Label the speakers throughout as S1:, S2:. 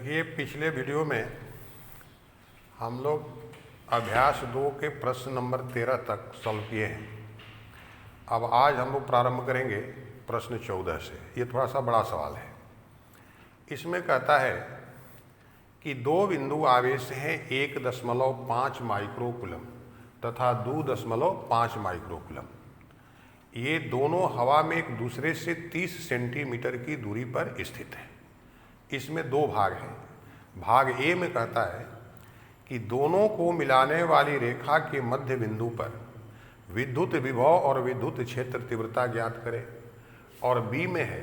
S1: देखिए, पिछले वीडियो में हम लोग अभ्यास 2 के प्रश्न नंबर 13 तक सॉल्व किए हैं। अब आज हम लोग प्रारंभ करेंगे प्रश्न 14 से। ये थोड़ा सा बड़ा सवाल है। इसमें कहता है कि दो बिंदु आवेश हैं 1.5 माइक्रोकूलम तथा 2.5 माइक्रोकूलम। ये दोनों हवा में एक दूसरे से 30 सेंटीमीटर की दूरी पर स्थित है। इसमें दो भाग हैं। भाग ए में कहता है कि दोनों को मिलाने वाली रेखा के मध्य बिंदु पर विद्युत विभव और विद्युत क्षेत्र तीव्रता ज्ञात करें। और बी में है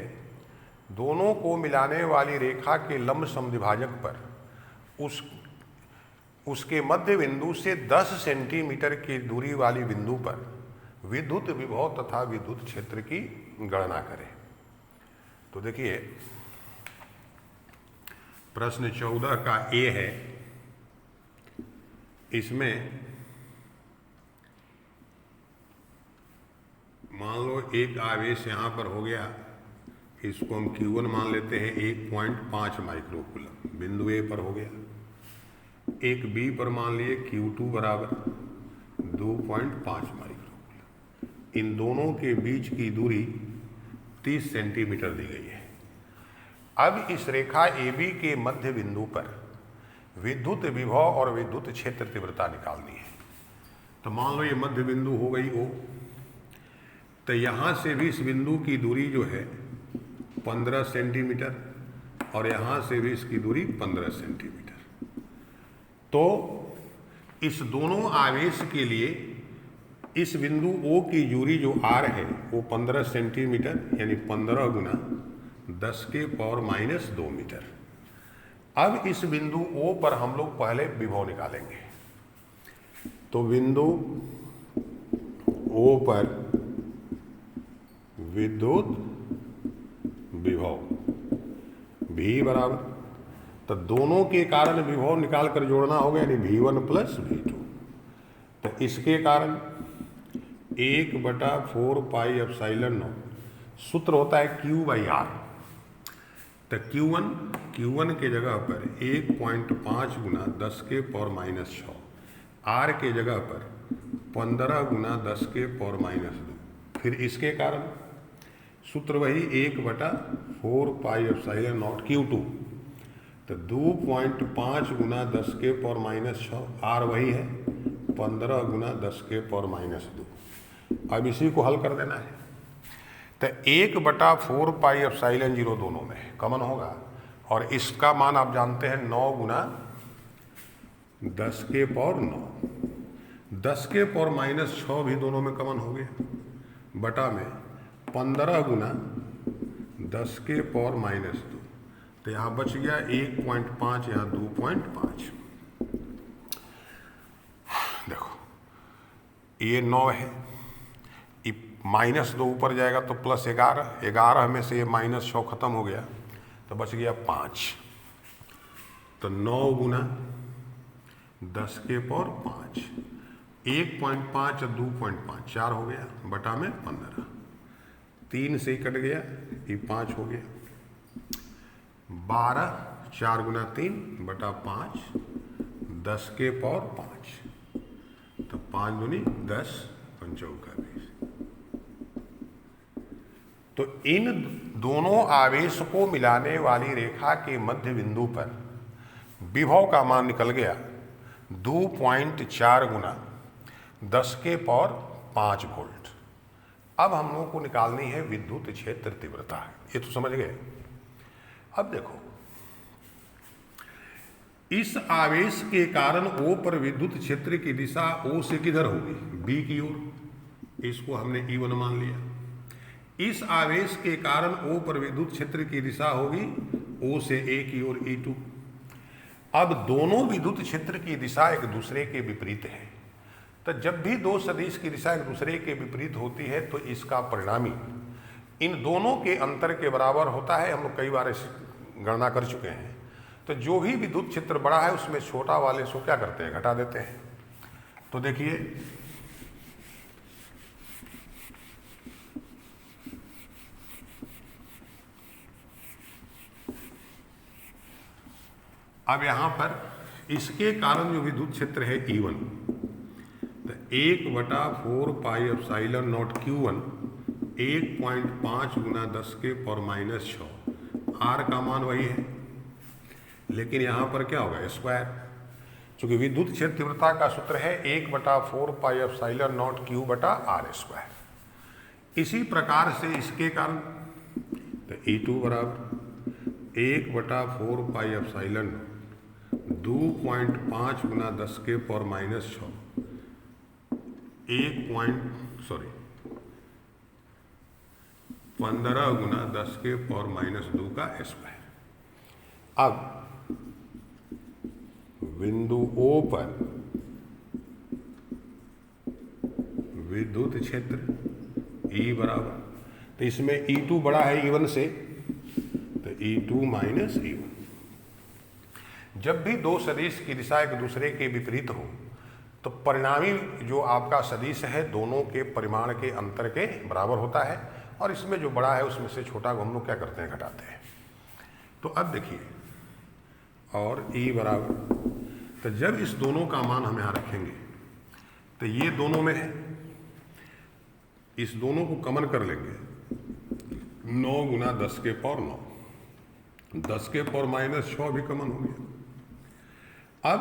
S1: दोनों को मिलाने वाली रेखा के लंब समद्विभाजक पर उसके मध्य बिंदु से 10 सेंटीमीटर की दूरी वाली बिंदु पर विद्युत विभव तथा विद्युत क्षेत्र की गणना करें। तो देखिए, प्रश्न 14 का ए है। इसमें मान लो एक आवेश यहाँ पर हो गया, इसको हम Q1 मान लेते हैं 1.5 माइक्रोकूलम, बिंदु ए पर हो गया। एक बी पर मान लिए Q2 बराबर 2.5 माइक्रोकूलम। इन दोनों के बीच की दूरी 30 सेंटीमीटर दी गई है। अब इस रेखा AB के मध्य बिंदु पर विद्युत विभव और विद्युत क्षेत्र तीव्रता निकालनी है। तो मान लो ये मध्य बिंदु हो गई O, तो यहाँ से भी इस बिंदु की दूरी जो है 15 सेंटीमीटर और यहाँ से भी इसकी दूरी 15 सेंटीमीटर। तो इस दोनों आवेश के लिए इस बिंदु O की दूरी जो R है वो 15 सेंटीमीटर यानी 15 गुना 10 के पावर -2 मीटर। अब इस बिंदु O पर हम लोग पहले विभव निकालेंगे। तो बिंदु O पर विद्युत विभव V बराबर, तो दोनों के कारण विभव निकाल कर जोड़ना होगा यानी V1 प्लस V2। तो इसके कारण 1/4 पाई एप्सिलॉन 0 सूत्र होता है Q/R। तो Q1 के जगह पर 1.5 गुना 10 के पावर -6, R के जगह पर 15 गुना 10 के पावर -2। फिर इसके कारण सूत्र वही 1/4 पाई एप्सिलॉन 0 Q2। तो 2.5 गुना 10 के पावर -6, R वही है 15 गुना 10 के पावर -2। अब इसी को हल कर देना है। तो 1/4 पाई एप्सिलॉन 0 दोनों में कॉमन होगा और इसका मान आप जानते हैं 9 गुना 10 के पावर 9। 10 के पावर -6 भी दोनों में कॉमन हो गया, बटा में 15 गुना 10 के पावर -2। तो यहाँ बच गया 1.5, यहाँ 2.5। देखो ये 9 है, -2 ऊपर जाएगा तो +11, 11 में से ये -6 खत्म हो गया तो बच गया 5। तो 9 गुना 10 के पावर 5, 1.5 और 2.5 4 हो गया, बटा में 15। 3 से ही कट गया, ये 5 हो गया। 12, 4 गुना 3 बटा 5, 10 के पावर 5। तो 5 दूनी 10, 5 का 20। तो इन दोनों आवेश को मिलाने वाली रेखा के मध्य बिंदु पर विभव का मान निकल गया 2.4 गुना 10 के पावर 5 वोल्ट। अब हम लोगों को निकालनी है विद्युत क्षेत्र तीव्रता। ये तो समझ गए। अब देखो, इस आवेश के कारण O पर विद्युत क्षेत्र की दिशा O से किधर होगी? B की ओर। इसको हमने E1 मान लिया। इस आवेश के कारण O पर विद्युत क्षेत्र की दिशा होगी O से A की ओर E2। अब दोनों विद्युत क्षेत्र की दिशा एक दूसरे के विपरीत है। तो जब भी दो सदिश की दिशा एक दूसरे के विपरीत होती है तो इसका परिणामी इन दोनों के अंतर के बराबर होता है। हम लोग कई बार इस गणना कर चुके हैं। तो जो भी विद्युत क्षेत्र बड़ा है उसमें छोटा वाले से क्या करते हैं? घटा देते हैं। तो देखिए, अब यहाँ पर इसके कारण जो विद्युत क्षेत्र है E1, तो 1/4 पाई एप्सिलॉन नॉट Q1 1.5 गुना 10 के पावर -6, R का मान वही है, लेकिन यहाँ पर क्या होगा स्क्वायर, क्योंकि विद्युत क्षेत्र तीव्रता का सूत्र है 1/4 पाई एप्सिलॉन नॉट Q/R²। इसी प्रकार से इसके कारण तो E2 बराबर 1/4 पाई एप्सिलॉन 2.5 गुना 10 के पावर -6 15 गुना 10 के पावर -2 का स्क्वायर। अब बिंदु O पर विद्युत क्षेत्र E बराबर, तो इसमें E2 बड़ा है E1 से, तो E2 माइनस E1। जब भी दो सदिश की दिशा एक दूसरे के विपरीत हो तो परिणामी जो आपका सदिश है दोनों के परिमाण के अंतर के बराबर होता है, और इसमें जो बड़ा है उसमें से छोटा को हम लोग क्या करते हैं, घटाते हैं। तो अब देखिए, और E बराबर, तो जब इस दोनों का मान हम यहाँ रखेंगे तो ये दोनों में है, इस दोनों को कॉमन कर लेंगे, 9 गुना 10 के पावर 9, 10 के पावर -6 भी कॉमन हो गया। अब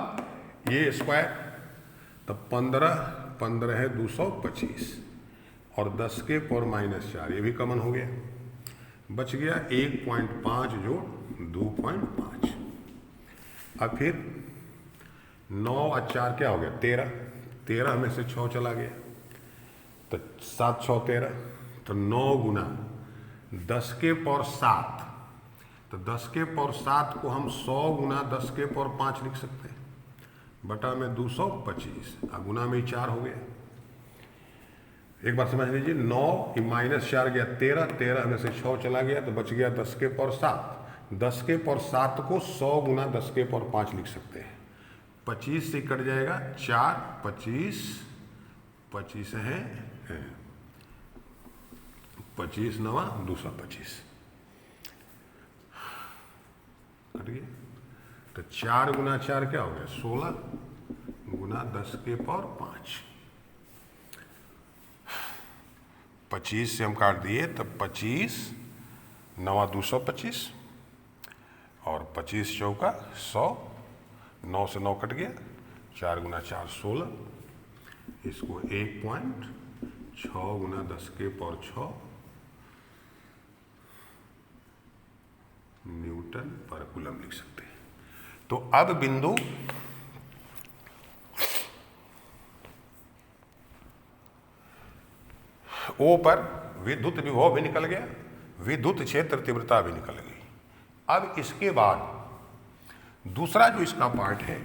S1: ये स्क्वायर, तो 15 है 225, और 10 के पावर -4 ये भी कॉमन हो गया, बच गया 1.5 जोड़ 2.5। अब फिर 9 और 4 क्या हो गया 13, 13 में से 6 चला गया, तो 7 6 13, तो 9 गुना 10 के पावर 7, तो 10 के पावर 7 को हम 100 गुना 10 के पावर 5 लिख सकते हैं, बटा में 225, और गुना में 4 हो गया। एक बार समझ लीजिए, 9 -4 गया 13, 13 में से 6 चला गया, तो बच गया 10 के पावर 7, 10 के पावर 7 को 100 गुना 10 के पावर 5 लिख सकते हैं, 25 से कट जाएगा 4, 25 25 है 25 9 225 कट गया, तो 4 गुना 4 क्या हो गया 16 गुना 10 के पावर 5, 25 से हम काट दिए, तो 25 9 225, और 25 चौका 100, 9 से 9 कट गया, 4 गुना 4 16, इसको 1.6 गुना 10 के पावर 6 न्यूटन पर कूलम लिख सकते हैं। तो अब बिंदु O पर विद्युत विभव भी निकल गया, विद्युत क्षेत्र तीव्रता भी निकल गई। अब इसके बाद दूसरा जो इसका पार्ट है,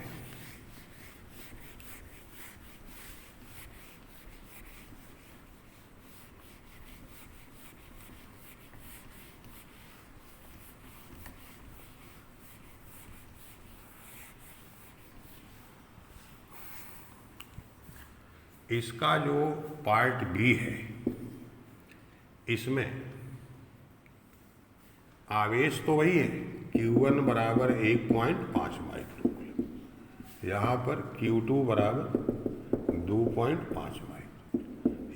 S1: इसका जो पार्ट बी है, इसमें आवेश तो वही है, Q1 बराबर 1.5 माइक्रोकूलम, यहाँ पर Q2 बराबर 2.5 माइक्रो,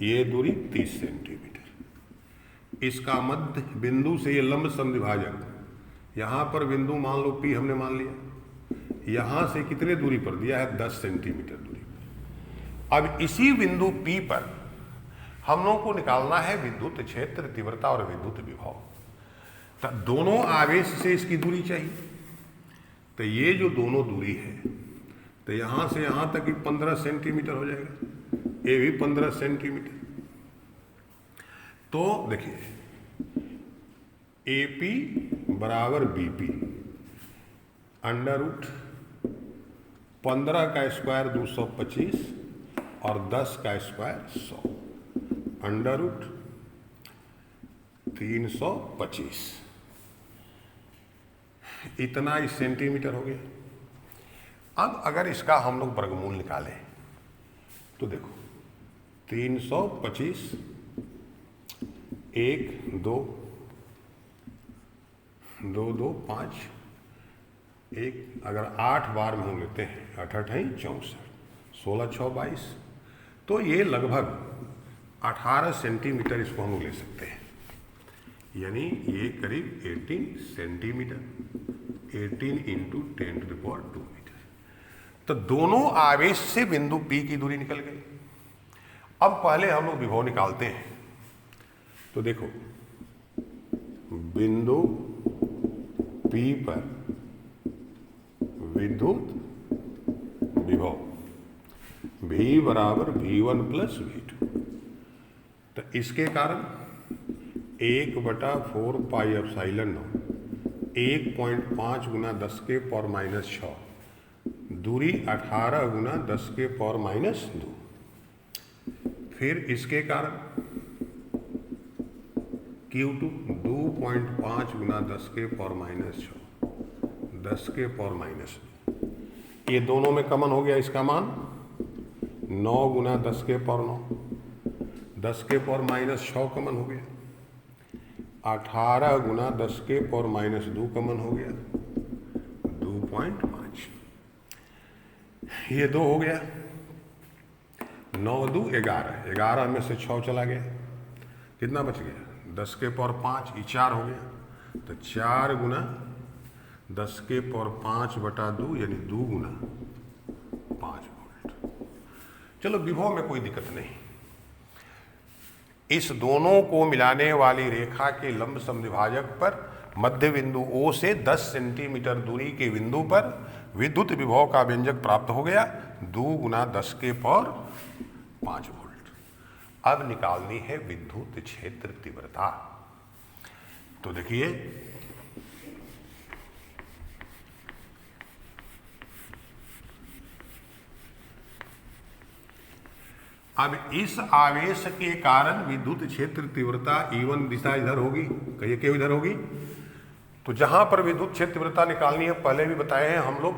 S1: ये दूरी 30 सेंटीमीटर। इसका मध्य बिंदु से ये लंब समद्विभाजक, यहाँ पर बिंदु मान लो P हमने मान लिया, यहाँ से कितने दूरी पर दिया है 10 सेंटीमीटर दूरी पर। अब इसी बिंदु P पर हम लोगों को निकालना है विद्युत क्षेत्र तीव्रता और विद्युत विभव। तो दोनों आवेश से इसकी दूरी चाहिए, तो ये जो दोनों दूरी है, तो यहाँ से यहाँ तक ही 15 सेंटीमीटर हो जाएगा, ये भी 15 सेंटीमीटर। तो देखिए AP बराबर BP, √ 15 का स्क्वायर 225 और 10 का स्क्वायर 100, √ 325, इतना ही सेंटीमीटर हो गया। अब अगर इसका हम लोग वर्गमूल निकालें तो देखो 325 1 2 2 2 5 एक अगर 8 बार में हम लेते हैं 8 8 64, 16 6 22, तो ये लगभग 18 सेंटीमीटर इसको हम ले सकते हैं, यानी ये करीब 18 सेंटीमीटर, 18 इंटू 10⁻² मीटर। तो दोनों आवेश से बिंदु P की दूरी निकल गई। अब पहले हम लोग विभव निकालते हैं। तो देखो बिंदु P पर विद्युत विभव V बराबर V1 प्लस V2। तो इसके कारण 1/4 पाई एप्सिलॉन 1.5 गुना 10⁻⁻⁶, दूरी 18 गुना 10⁻⁻²। फिर इसके कारण Q2 2.5 गुना 10⁻⁻⁶, 10⁻⁻²। ये दोनों में कॉमन हो गया, इसका मान 9 गुना 10⁻⁹, 10⁻⁻⁶ कॉमन हो गया, 18 गुना 10⁻⁻² कॉमन हो गया, 2.5। ये 2 हो गया, 9 2 11, 11 में से 6 चला गया, कितना बच गया 10⁻⁵, ये 4 हो गया। तो 4 गुना 10⁻⁵/2 यानी 2 गुना 5 वोल्ट। चलो विभव में कोई दिक्कत नहीं। इस दोनों को मिलाने वाली रेखा के लंब समद्विभाजक पर मध्य बिंदु O से 10 सेंटीमीटर दूरी के बिंदु पर विद्युत विभव का व्यंजक प्राप्त हो गया 2 गुना 10⁻⁵ वोल्ट। अब निकालनी है विद्युत क्षेत्र तीव्रता। तो देखिए अब इस आवेश के कारण विद्युत क्षेत्र तीव्रता E1 दिशा इधर होगी, कहिए क्यों इधर होगी? तो जहां पर विद्युत क्षेत्र तीव्रता निकालनी है, पहले भी बताए हैं हम लोग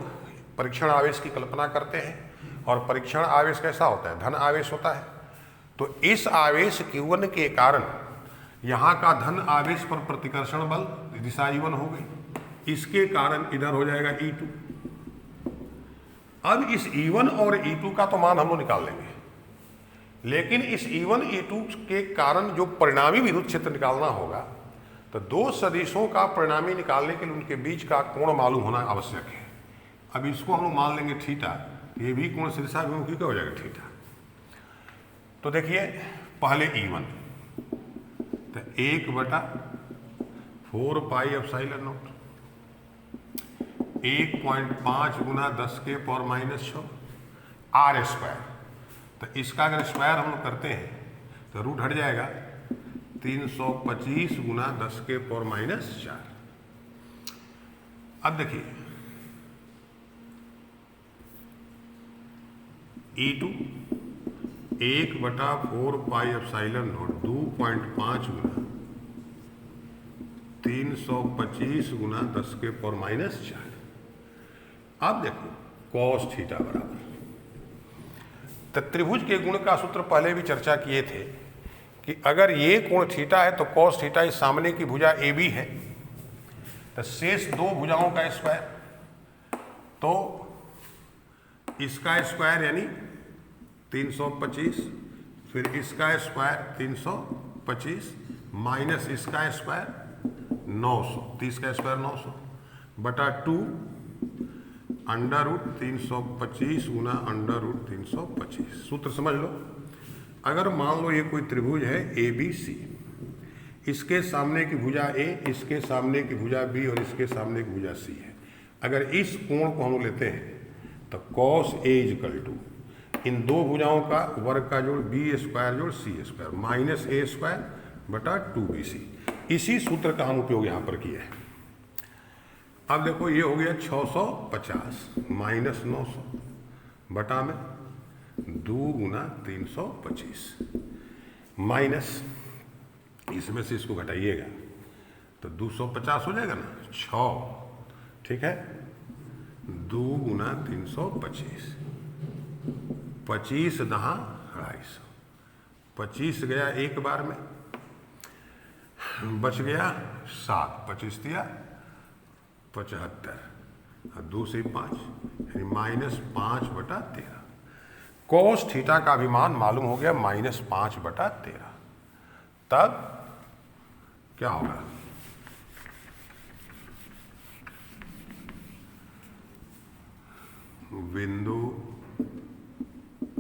S1: परीक्षण आवेश की कल्पना करते हैं, और परीक्षण आवेश कैसा होता है? धन आवेश होता है। तो इस आवेश Q1 के कारण यहाँ का धन आवेश पर प्रतिकर्षण बल दिशा E1 हो गई, इसके कारण इधर हो जाएगा E2। अब इस E1 और E2 का तो मान हम लोग निकाल लेंगे, लेकिन इस E1 E2 के कारण जो परिणामी विद्युत क्षेत्र निकालना होगा, तो दो सदिशों का परिणामी निकालने के लिए उनके बीच का कोण मालूम होना आवश्यक है। अब इसको हम लोग मान लेंगे थीटा, ये भी कोण सदिशाभिमुखी का हो जाएगा थीटा। तो देखिए पहले E1 तो 1/4 pi epsilon not 1.5 Guna 10⁻⁻⁶ R square. तो इसका अगर स्क्वायर हम लोग करते हैं तो रूट हट जाएगा 325 गुना 10⁻⁴। अब देखिए E2 1/4 पाई एप्सिलॉन नॉट 2.5 गुना 325 गुना 10⁻⁴। अब देखो cos थीटा बराबर, तो त्रिभुज के गुण का सूत्र पहले भी चर्चा किए थे कि अगर ये कोण थीटा है तो cos थीटा इस सामने की भुजा AB है, तो शेष दो भुजाओं का स्क्वायर, तो इसका स्क्वायर यानी 325, फिर इसका स्क्वायर 325 माइनस इसका स्क्वायर 900, 30 का स्क्वायर 900 बटा 2 √325 गुना √325। सूत्र समझ लो। अगर मान लो ये कोई त्रिभुज है ABC, इसके सामने की भुजा A, इसके सामने की भुजा B और इसके सामने की भुजा C है। अगर इस कोण को हम लेते हैं तो cos A = इन दो भुजाओं का वर्ग का जोड़ B² जोड़ C² माइनस A² बटा 2BC। इसी सूत्र का हम उपयोग यहाँ पर किया है। अब देखो ये हो गया 650 माइनस 900 बटा में 2 गुना 325 माइनस इसमें से इसको घटाइएगा तो 250 हो जाएगा ना, 6, ठीक है, 2 गुना 325, 25 दहा 250, 25 गया एक बार में, बच गया 7, 25 दिया 75, और 2 से 5 यानी -5/13। cos थीटा का भी मान मालूम हो गया -5/13। तब क्या होगा? बिंदु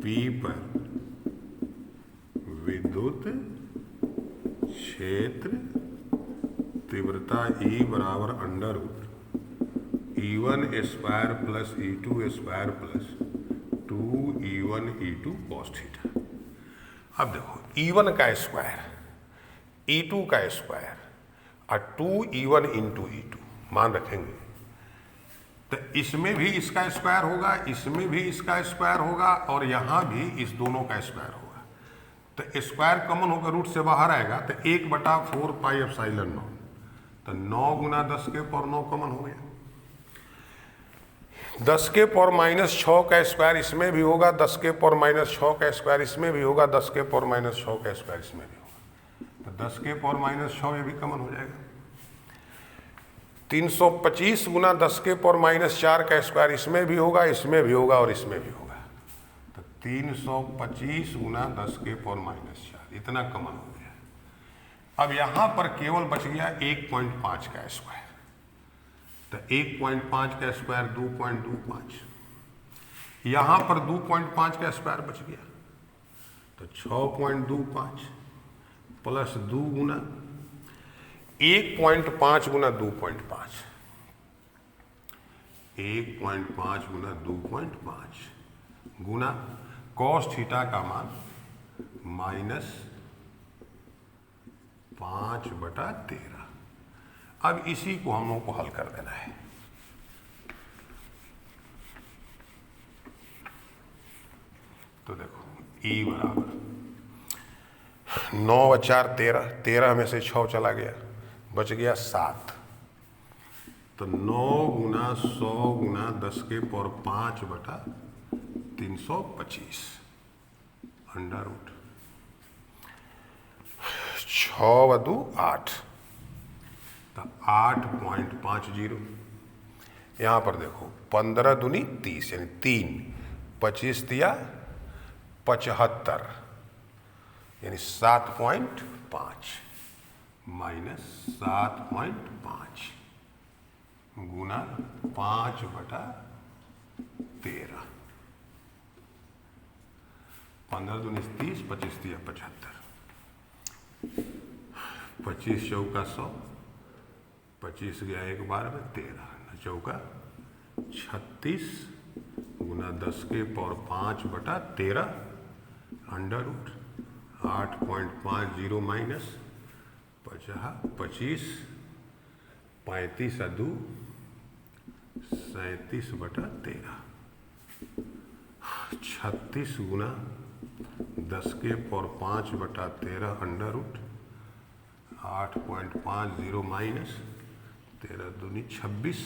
S1: P पर विद्युत क्षेत्र तीव्रता E बराबर √E1² plus E2² plus 2E1 E2 cos theta. अब देखो E1 का स्क्वायर, E2 का स्क्वायर और 2E1 इंटू E2 मान रखेंगे तो इसमें भी इसका स्क्वायर होगा, इसमें भी इसका स्क्वायर होगा और यहाँ भी इस दोनों का स्क्वायर होगा। तो स्क्वायर कॉमन होकर रूट से बाहर आएगा तो 1/4 पाई एप्सिलॉन 9। तो 9 गुना 10 के पावर 9 कॉमन हो गया। 10 के पावर -6 का स्क्वायर इसमें भी होगा, 10 के पावर -6 का स्क्वायर इसमें भी होगा, 10 के पावर -6 का स्क्वायर इसमें भी होगा। तो 10 के पावर -6 ये भी कॉमन हो जाएगा। 325 गुना 10 के पावर -4 का स्क्वायर इसमें भी होगा, इसमें भी होगा और इसमें भी होगा। तो 325 गुना 10 के पावर -4 इतना कॉमन हो गया। अब यहाँ पर केवल बच गया 1.5 का स्क्वायर। तो 1.5 का स्क्वायर 2.25, यहाँ पर 2.5 का स्क्वायर बच गया। तो 6.25 प्लस 2 गुना 1.5 गुना 2.5, 1.5 गुना 2.5 गुना cos थीटा का मान -5/13। अब इसी को हम लोग को हल कर देना है। तो देखो E बराबर 9 × 4 13, 13 में से 6 चला गया, बच गया 7। तो 9 गुना 100 गुना 10 के पावर 5/325 अंडर रूट 6 × 2 8। तो 8.50। यहाँ पर देखो 15 दूनी 30 यानी 3, 25 दिया 75 यानी 7.5 -7.5 गुना 5/13। 15 दूनी 30, 25 दिया 75, 25 चौका 100, 25 गया एक बार में 13, चौका 36 गुना 10 के पावर 5/13 अंडर रूट 8.50 माइनस 25, 35 और 2 37/13, 36 गुना 10 के पावर 5/13 अंडर रूट 8.50 माइनस 13 दूनी 26,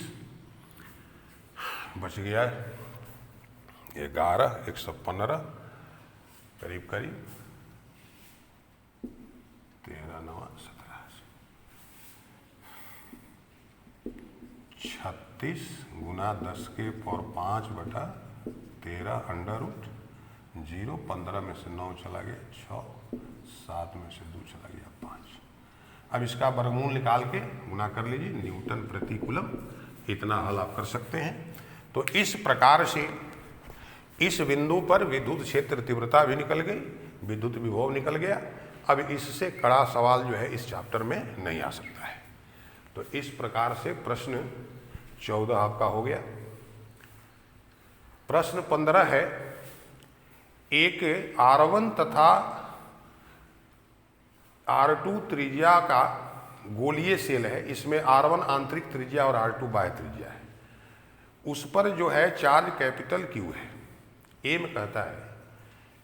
S1: बच गया 11, 115 करीब करीब 13 9 17, 36 गुना 10 के पावर 5/13 अंडर रूट 0, 15 में से 9 चला गया 6, 7 में से 2 चला गया 5। अब इसका वर्गमूल निकाल के गुना कर लीजिए, न्यूटन प्रति कूलम। इतना हल आप कर सकते हैं। तो इस प्रकार से इस बिंदु पर विद्युत क्षेत्र तीव्रता भी निकल गई, विद्युत विभव निकल गया। अब इससे कड़ा सवाल जो है इस चैप्टर में नहीं आ सकता है। तो इस प्रकार से प्रश्न 14 आपका हो गया। प्रश्न 15 है, एक R1 तथा R2 त्रिज्या का गोलीय सेल है। इसमें R1 आंतरिक त्रिज्या और R2 बाह्य त्रिज्या है। उस पर जो है चार्ज कैपिटल Q है। ए में कहता है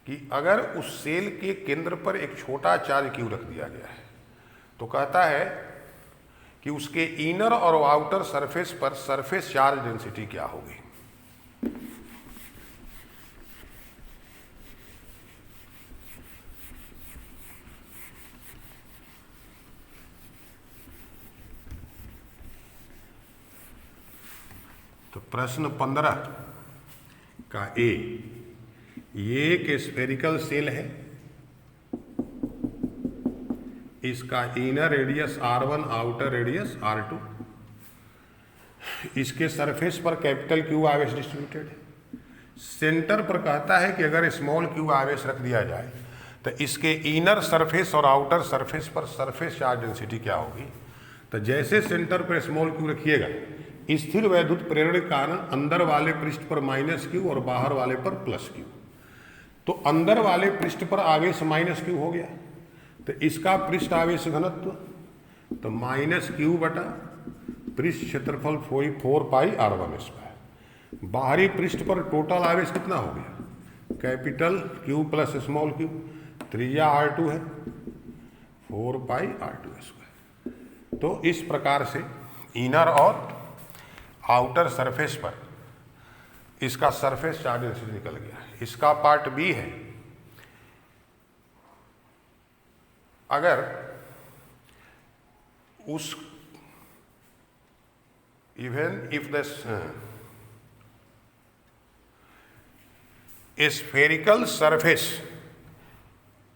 S1: कि अगर उस सेल के केंद्र पर एक छोटा चार्ज Q रख दिया गया है तो कहता है कि उसके इनर और आउटर सरफेस पर सरफेस चार्ज डेंसिटी क्या होगी। तो प्रश्न 15 का ए, ये एक स्फेरिकल सेल है, इसका inner radius R1, outer radius R2, इसके सरफेस पर कैपिटल Q आवेश डिस्ट्रीब्यूटेड है। सेंटर पर कहता है कि अगर स्मॉल q आवेश रख दिया जाए तो इसके इनर सरफेस और आउटर सरफेस पर सरफेस चार्ज डेंसिटी क्या होगी। तो जैसे सेंटर पर स्मॉल q रखिएगा, स्थिर वैद्युत प्रेरण के कारण अंदर वाले पृष्ठ पर -q और बाहर वाले पर +q। तो अंदर वाले पृष्ठ पर आवेश -q हो गया, तो इसका पृष्ठ आवेश घनत्व तो -q बटा पृष्ठ क्षेत्रफल 4πr1²। बाहरी पृष्ठ पर टोटल आवेश कितना हो गया, capital Q plus small q, त्रिज्या R2 है, 4πr2²। तो इस प्रकार से इनर और आउटर सरफेस पर इसका सरफेस चार्ज डेंसिटी निकल गया। इसका पार्ट बी है, अगर उस even if the spherical surface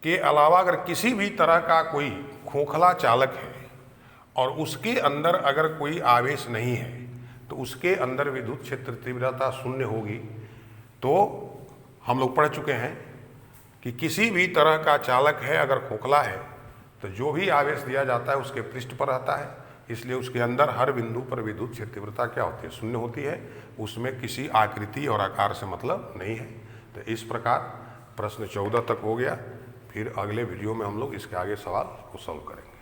S1: के अलावा अगर किसी भी तरह का कोई खोखला चालक है और उसके अंदर अगर कोई आवेश नहीं है तो उसके अंदर विद्युत क्षेत्र तीव्रता 0 होगी। तो हम लोग पढ़ चुके हैं कि किसी भी तरह का चालक है अगर खोखला है तो जो भी आवेश दिया जाता है उसके पृष्ठ पर रहता है, इसलिए उसके अंदर हर बिंदु पर विद्युत क्षेत्र तीव्रता क्या होती है, 0 होती है। उसमें किसी आकृति और आकार से मतलब नहीं है। तो इस प्रकार प्रश्न 14 तक हो गया। फिर अगले वीडियो में हम लोग इसके आगे सवाल को सॉल्व करेंगे।